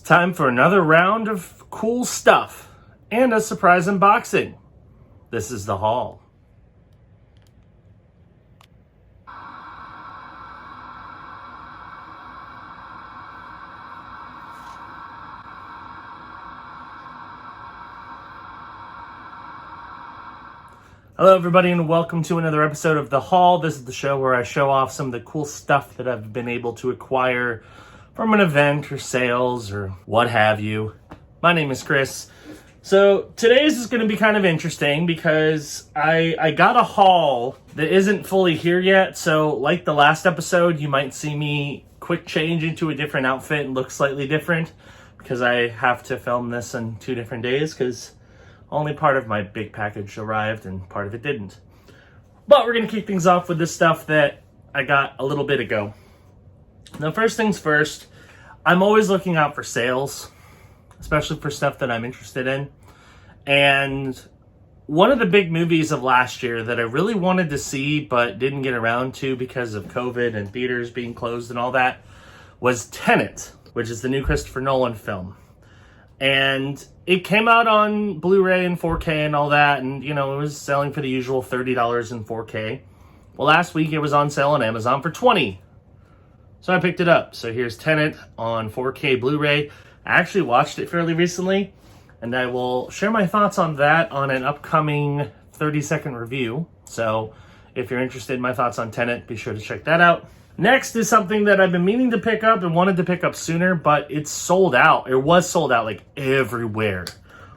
time for another round of cool stuff and a surprise unboxing. This is the haul. Hello everybody and welcome to another episode of The Haul. This is the show where I show off some of the cool stuff that I've been able to acquire from an event or sales or what have you. My name is Chris. So today's is going to be kind of interesting because I got a haul that isn't fully here yet. So like the last episode, you might see me quick change into a different outfit and look slightly different because I have to film this in 2 different days because only part of my big package arrived and part of it didn't. But we're going to kick things off with this stuff that I got a little bit ago. Now, first things first, I'm always looking out for sales, especially for stuff that I'm interested in. And one of the big movies of last year that I really wanted to see but didn't get around to because of COVID and theaters being closed and all that was Tenet, which is the new Christopher Nolan film. And it came out on Blu-ray and 4K and all that, and it was selling for the usual $30 in 4K. Well, last week it was on sale on Amazon for $20. So I picked it up. So here's Tenet on 4K Blu-ray. I actually watched it fairly recently, and I will share my thoughts on that on an upcoming 30-second review. So if you're interested in my thoughts on Tenet, be sure to check that out. Next is something that I've been meaning to pick up and wanted to pick up sooner, but it's sold out. It was sold out like everywhere.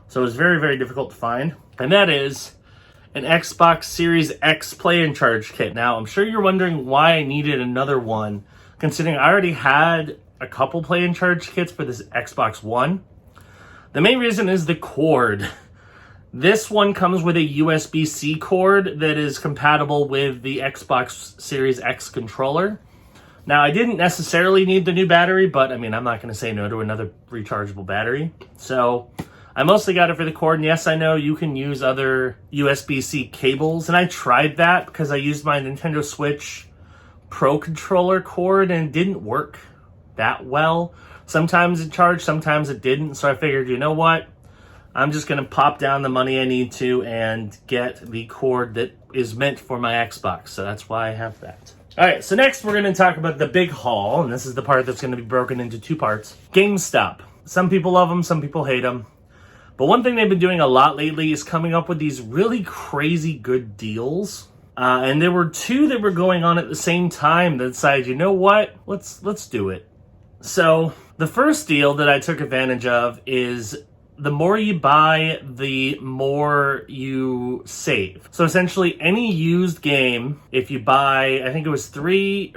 So it was very, very difficult to find. And that is an Xbox Series X Play and Charge kit. Now, I'm sure you're wondering why I needed another one, considering I already had a couple Play and Charge kits for this Xbox One. The main reason is the cord. This one comes with a USB-C cord that is compatible with the Xbox Series X controller. Now, I didn't necessarily need the new battery, but I'm not going to say no to another rechargeable battery. So I mostly got it for the cord. And yes, I know you can use other USB-C cables. And I tried that because I used my Nintendo Switch Pro controller cord and it didn't work that well. Sometimes it charged, sometimes it didn't. So I figured, you know what? I'm just going to pop down the money I need to and get the cord that is meant for my Xbox. So that's why I have that. All right, so next we're going to talk about the big haul, and this is the part that's going to be broken into 2 parts. Gamestop. Some people love them, some people hate them. But one thing they've been doing a lot lately is coming up with these really crazy good deals. And there were 2 that were going on at the same time that decided, you know what, let's do it. So the first deal that I took advantage of is the more you buy, the more you save. So essentially, any used game, if you buy, I think it was 3,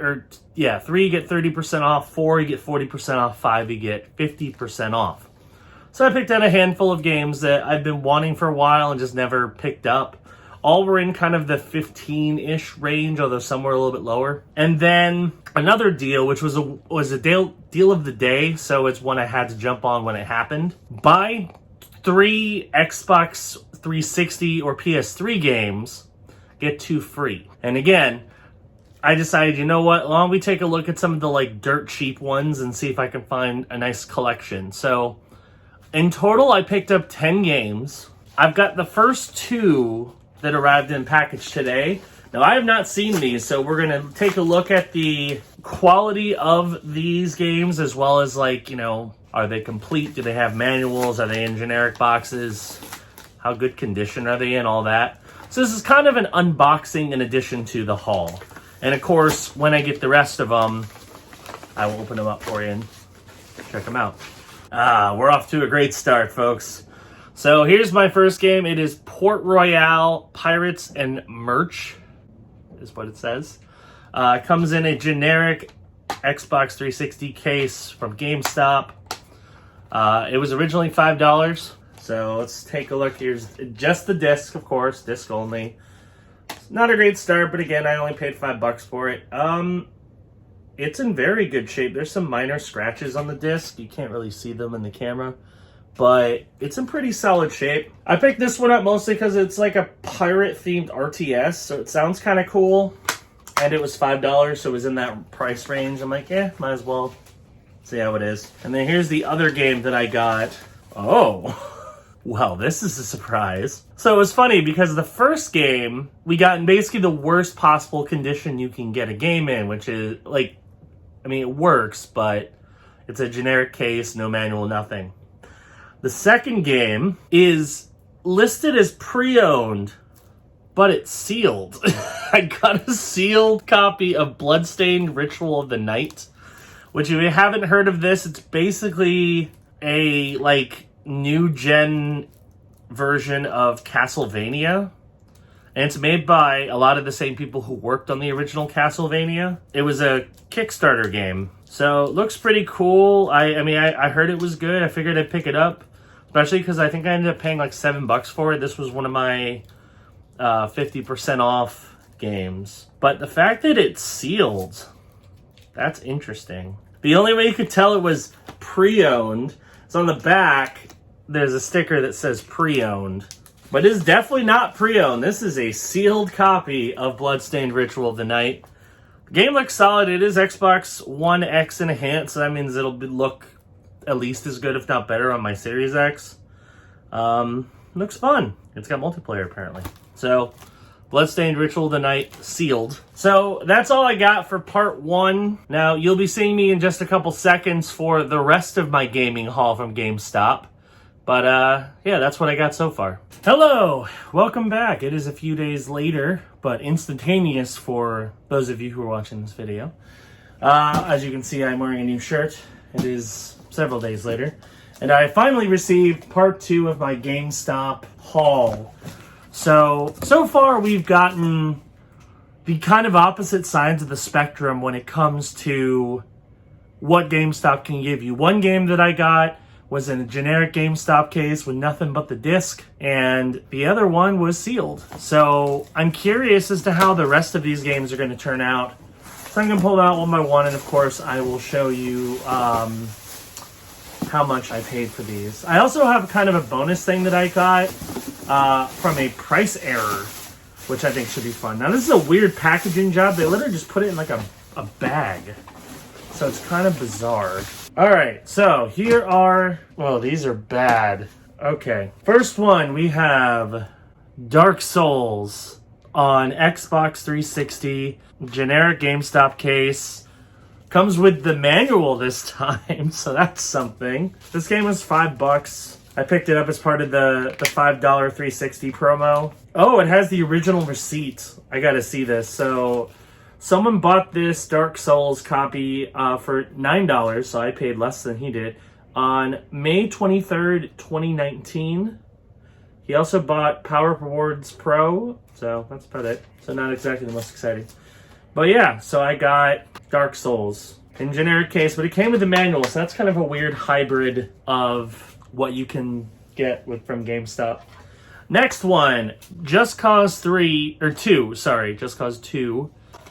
you get 30% off, 4, you get 40% off, 5, you get 50% off. So I picked out a handful of games that I've been wanting for a while and just never picked up. All were in kind of the 15-ish range, although some were a little bit lower. And then another deal, which was a deal of the day, so it's one I had to jump on when it happened. Buy 3 Xbox 360 or PS3 games, get 2 free. And again, I decided, you know what, why don't we take a look at some of the dirt cheap ones and see if I can find a nice collection. So in total, I picked up 10 games. I've got the first 2 that arrived in package today. Now, I have not seen these, so we're going to take a look at the quality of these games as well as, are they complete? Do they have manuals? Are they in generic boxes? How good condition are they in? All that. So this is kind of an unboxing in addition to the haul. And, of course, when I get the rest of them, I will open them up for you and check them out. We're off to a great start, folks. So here's my first game. It is Port Royale Pirates and Merch, is what it says. Comes in a generic Xbox 360 case from GameStop. It was originally $5. So let's take a look. Here's just the disc, of course, disc only. Not a great start, but again, I only paid $5 for it. It's in very good shape. There's some minor scratches on the disc. You can't really see them in the camera, but it's in pretty solid shape. I picked this one up mostly because it's like a pirate-themed RTS, so it sounds kind of cool. And it was $5, so it was in that price range. I'm like, might as well See how it is. And then here's the other game that I got. Oh, well, this is a surprise. So it was funny because the first game, we got in basically the worst possible condition you can get a game in, which is like, I mean, it works, but it's a generic case, no manual, nothing. The second game is listed as pre-owned, but it's sealed. I got a sealed copy of Bloodstained Ritual of the Night, which if you haven't heard of this, it's basically a like new gen version of Castlevania. And it's made by a lot of the same people who worked on the original Castlevania. It was a Kickstarter game. So it looks pretty cool. I mean, I heard it was good. I figured I'd pick it up, especially because I think I ended up paying like $7 for it. This was one of my 50% off games. But the fact that it's sealed, that's interesting. The only way you could tell it was pre-owned is on the back, there's a sticker that says pre-owned. But it's definitely not pre-owned. This is a sealed copy of Bloodstained Ritual of the Night. The game looks solid. It is Xbox One X enhanced, so that means it'll look at least as good, if not better, on my Series X. Looks fun. It's got multiplayer, apparently. So, Bloodstained Ritual of the Night, sealed. So, that's all I got for part one. Now, you'll be seeing me in just a couple seconds for the rest of my gaming haul from GameStop. But, yeah, that's what I got so far. Hello! Welcome back. It is a few days later, but instantaneous for those of you who are watching this video. As you can see, I'm wearing a new shirt. It is several days later. And I finally received part two of my GameStop haul. So far we've gotten the kind of opposite sides of the spectrum when it comes to what GameStop can give you. One game that I got was in a generic GameStop case with nothing but the disc, and the other one was sealed. So I'm curious as to how the rest of these games are going to turn out. So I'm going to pull them out one by one, and of course I will show you how much I paid for these. I also have kind of a bonus thing that I got from a price error, which I think should be fun. Now this is a weird packaging job. They literally just put it in like a bag. So it's kind of bizarre. All right, so here are, well, these are bad. Okay, first one, we have Dark Souls on Xbox 360, generic GameStop case. Comes with the manual this time, so that's something. This game was $5. I picked it up as part of the $5 360 promo. Oh, it has the original receipt. I gotta see this. So someone bought this Dark Souls copy for $9, so I paid less than he did, on May 23rd, 2019. He also bought Power Rewards Pro, so that's about it. So not exactly the most exciting. But yeah, so I got Dark Souls in generic case, but it came with the manual, so that's kind of a weird hybrid of what you can get from GameStop. Next one, Just Cause 2,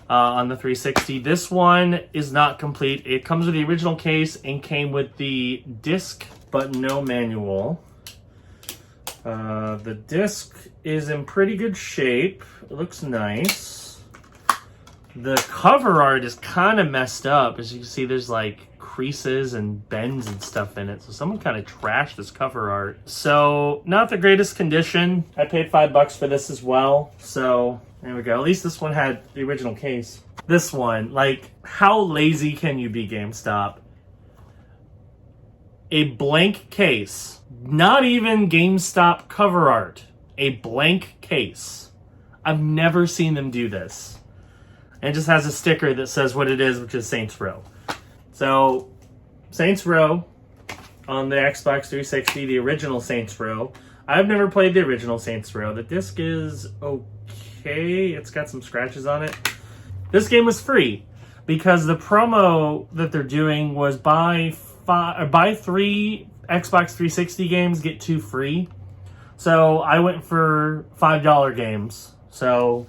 on the 360. This one is not complete. It comes with the original case and came with the disc, but no manual. The disc is in pretty good shape. It looks nice. The cover art is kind of messed up. As you can see, there's like creases and bends and stuff in it. So someone kind of trashed this cover art. So not the greatest condition. I paid $5 for this as well. So there we go. At least this one had the original case. This one, like, how lazy can you be, GameStop? A blank case. Not even GameStop cover art. A blank case. I've never seen them do this. And it just has a sticker that says what it is, which is Saints Row. So, Saints Row on the Xbox 360, the original Saints Row. I've never played the original Saints Row. The disc is okay. It's got some scratches on it. This game was free because the promo that they're doing was buy 3 Xbox 360 games, get 2 free. So I went for $5 games. So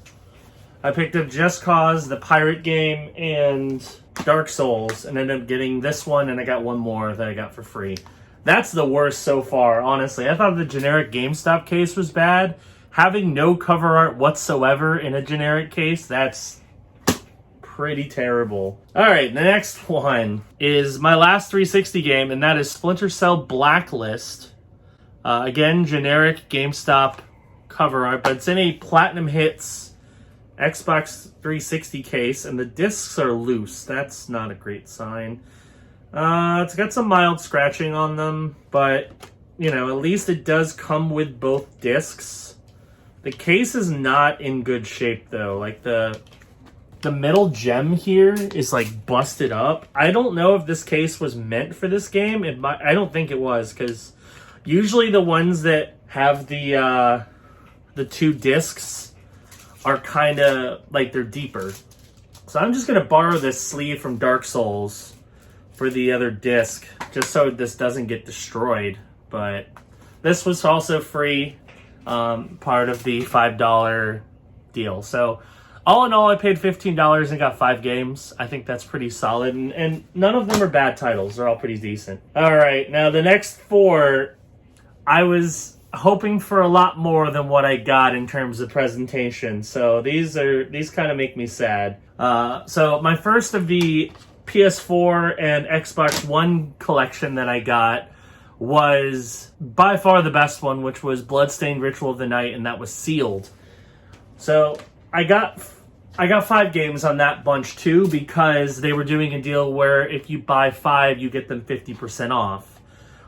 I picked up Just Cause, the pirate game, and Dark Souls, and ended up getting this one, and I got one more that I got for free. That's the worst so far, honestly. I thought the generic GameStop case was bad. Having no cover art whatsoever in a generic case, that's pretty terrible. All right, the next one is my last 360 game, and that is Splinter Cell Blacklist. Again, generic GameStop cover art, but it's in a Platinum Hits Xbox 360 case, and the discs are loose. That's not a great sign. It's got some mild scratching on them, but, you know, at least it does come with both discs. The case is not in good shape, though. Like, the middle gem here is, like, busted up. I don't know if this case was meant for this game. I don't think it was, because usually the ones that have the two discs are kind of, like, they're deeper. So I'm just going to borrow this sleeve from Dark Souls for the other disc, just so this doesn't get destroyed. But this was also free, part of the $5 deal. So all in all, I paid $15 and got 5 games. I think that's pretty solid, and none of them are bad titles. They're all pretty decent. All right, now the next 4, I was hoping for a lot more than what I got in terms of presentation. So these kind of make me sad. So my first of the PS4 and Xbox One collection that I got was by far the best one, which was Bloodstained Ritual of the Night, and that was sealed. So I got 5 games on that bunch too, because they were doing a deal where if you buy 5, you get them 50% off.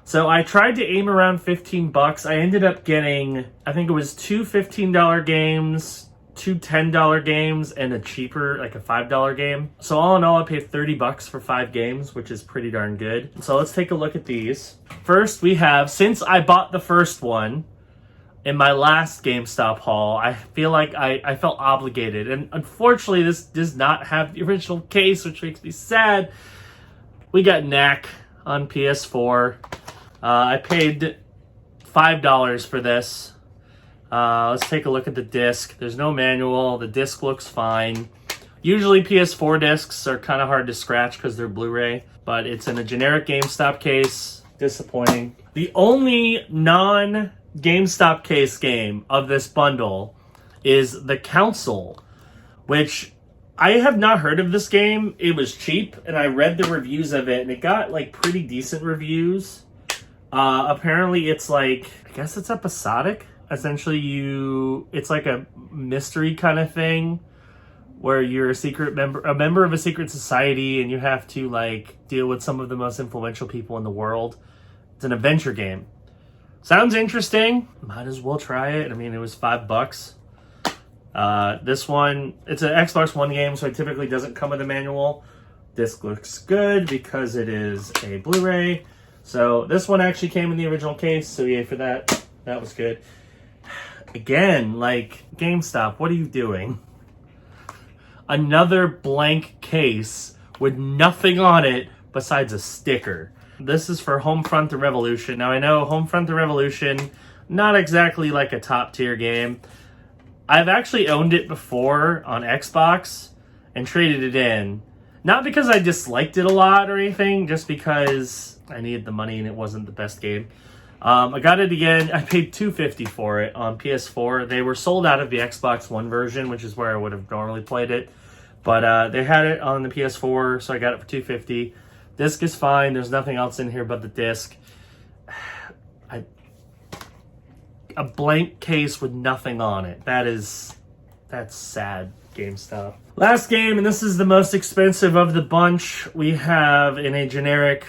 So I tried to aim around $15. I ended up getting, I think it was 2 $15 games, 2 $10 games, and a cheaper, like a $5 game. So all in all, I paid $30 for 5 games, which is pretty darn good. So let's take a look at these. First, we have, since I bought the first one in my last GameStop haul, I feel like I felt obligated. And unfortunately, this does not have the original case, which makes me sad. We got Knack on PS4. I paid $5 for this. Let's take a look at the disc. There's no manual. The disc looks fine. Usually PS4 discs are kind of hard to scratch because they're Blu-ray, but it's in a generic GameStop case. Disappointing. The only non-GameStop case game of this bundle is The Council, which I have not heard of this game. It was cheap, and I read the reviews of it, and it got like pretty decent reviews. Apparently it's like, I guess it's episodic. Essentially, it's like a mystery kind of thing where you're a member of a secret society, and you have to like deal with some of the most influential people in the world. It's an adventure game. Sounds interesting. Might as well try it. I mean, it was $5. This one, it's an Xbox One game, so it typically doesn't come with a manual. Disc looks good because it is a Blu-ray. So this one actually came in the original case, so yay for that. That was good. Again, like, GameStop, what are you doing? Another blank case with nothing on it besides a sticker. This is for Homefront: The Revolution. Now, I know Homefront: The Revolution, not exactly like a top-tier game. I've actually owned it before on Xbox and traded it in. Not because I disliked it a lot or anything, just because I needed the money and it wasn't the best game. I got it again. I paid $2.50 for it on PS4. They were sold out of the Xbox One version, which is where I would have normally played it. But they had it on the PS4, so I got it for $2.50. Disc is fine. There's nothing else in here but the disc. A blank case with nothing on it. That's sad, GameStop. Last game, and this is the most expensive of the bunch, we have in a generic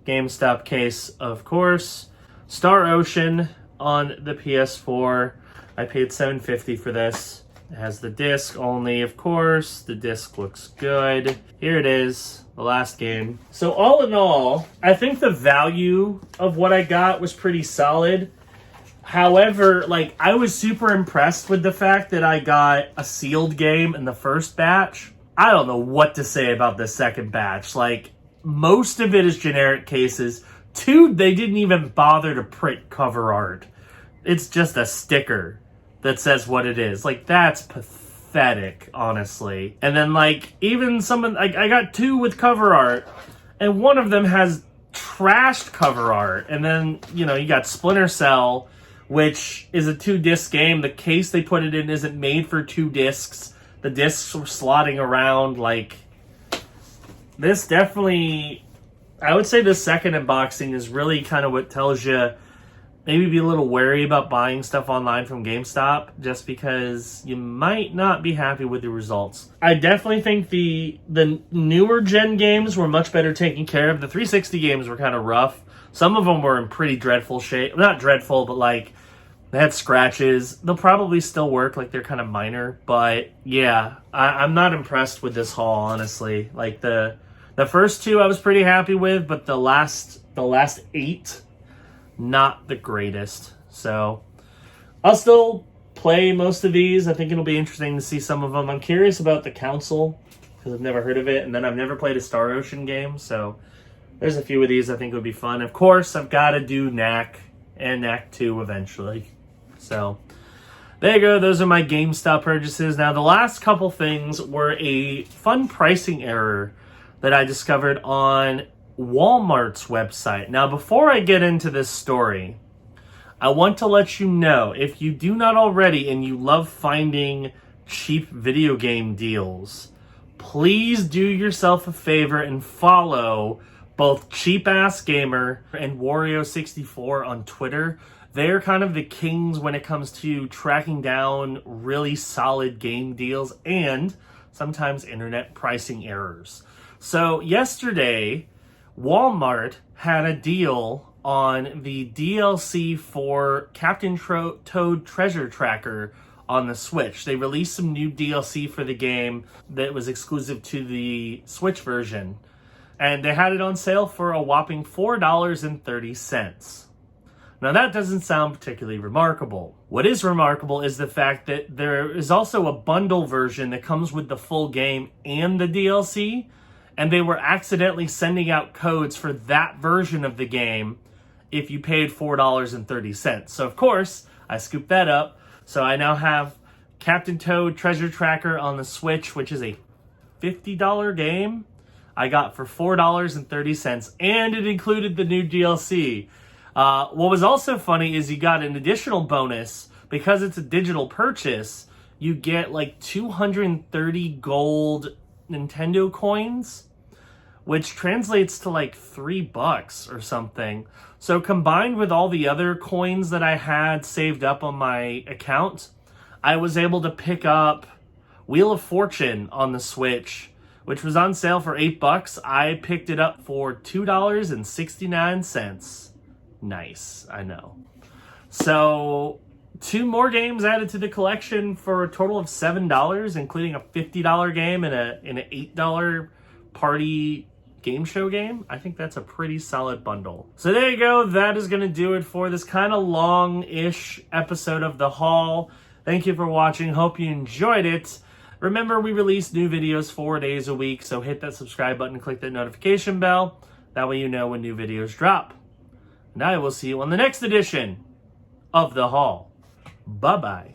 GameStop case, of course, Star Ocean on the PS4. I paid $7.50 for this. It has the disc only, of course. The disc looks good. Here it is, the last game. So all in all, I think the value of what I got was pretty solid. However, like, I was super impressed with the fact that I got a sealed game in the first batch. I don't know what to say about the second batch. Like, most of it is generic cases. They didn't even bother to print cover art. It's just a sticker that says what it is. Like, that's pathetic, honestly. And then, like, even I got 2 with cover art, and one of them has trashed cover art. And then, you know, you got Splinter Cell, which is a 2-disc game. The case they put it in isn't made for 2 discs. The discs were slotting around like this definitely, I would say the second unboxing is really kind of what tells you maybe be a little wary about buying stuff online from GameStop, just because you might not be happy with the results. I definitely think the newer gen games were much better taken care of. The 360 games were kind of rough. Some of them were in pretty dreadful shape. Not dreadful, but like they had scratches. They'll probably still work, like they're kind of minor. But yeah, I'm not impressed with this haul, honestly. Like the first two I was pretty happy with, but the last 8, not the greatest. So I'll still play most of these. I think it'll be interesting to see some of them. I'm curious about the Council because I've never heard of it, and then I've never played a Star Ocean game, so there's a few of these I think would be fun. Of course, I've got to do Knack and Knack 2 eventually. So there you go. Those are my GameStop purchases. Now, the last couple things were a fun pricing error that I discovered on Walmart's website. Now, before I get into this story, I want to let you know, if you do not already and you love finding cheap video game deals, please do yourself a favor and follow both Cheap Ass Gamer and Wario64 on Twitter. They're kind of the kings when it comes to tracking down really solid game deals and sometimes internet pricing errors. So yesterday, Walmart had a deal on the DLC for Captain Toad Treasure Tracker on the Switch. They released some new DLC for the game that was exclusive to the Switch version, and they had it on sale for a whopping $4.30. Now, that doesn't sound particularly remarkable. What is remarkable is the fact that there is also a bundle version that comes with the full game and the DLC, and they were accidentally sending out codes for that version of the game if you paid $4.30. So, of course, I scooped that up. So I now have Captain Toad Treasure Tracker on the Switch, which is a $50 game I got for $4.30, and it included the new DLC. What was also funny is you got an additional bonus. Because it's a digital purchase, you get like 230 gold Nintendo coins, which translates to like $3 or something. So combined with all the other coins that I had saved up on my account, I was able to pick up Wheel of Fortune on the Switch, which was on sale for $8. I picked it up for $2.69. Nice, I know. So 2 more games added to the collection for a total of $7, including a $50 game and an $8 party game show game. I think that's a pretty solid bundle. So there you go. That is going to do it for this kind of long-ish episode of The Haul. Thank you for watching. Hope you enjoyed it. Remember, we release new videos 4 days a week, so hit that subscribe button and click that notification bell. That way you know when new videos drop. And I will see you on the next edition of The Haul. Bye-bye.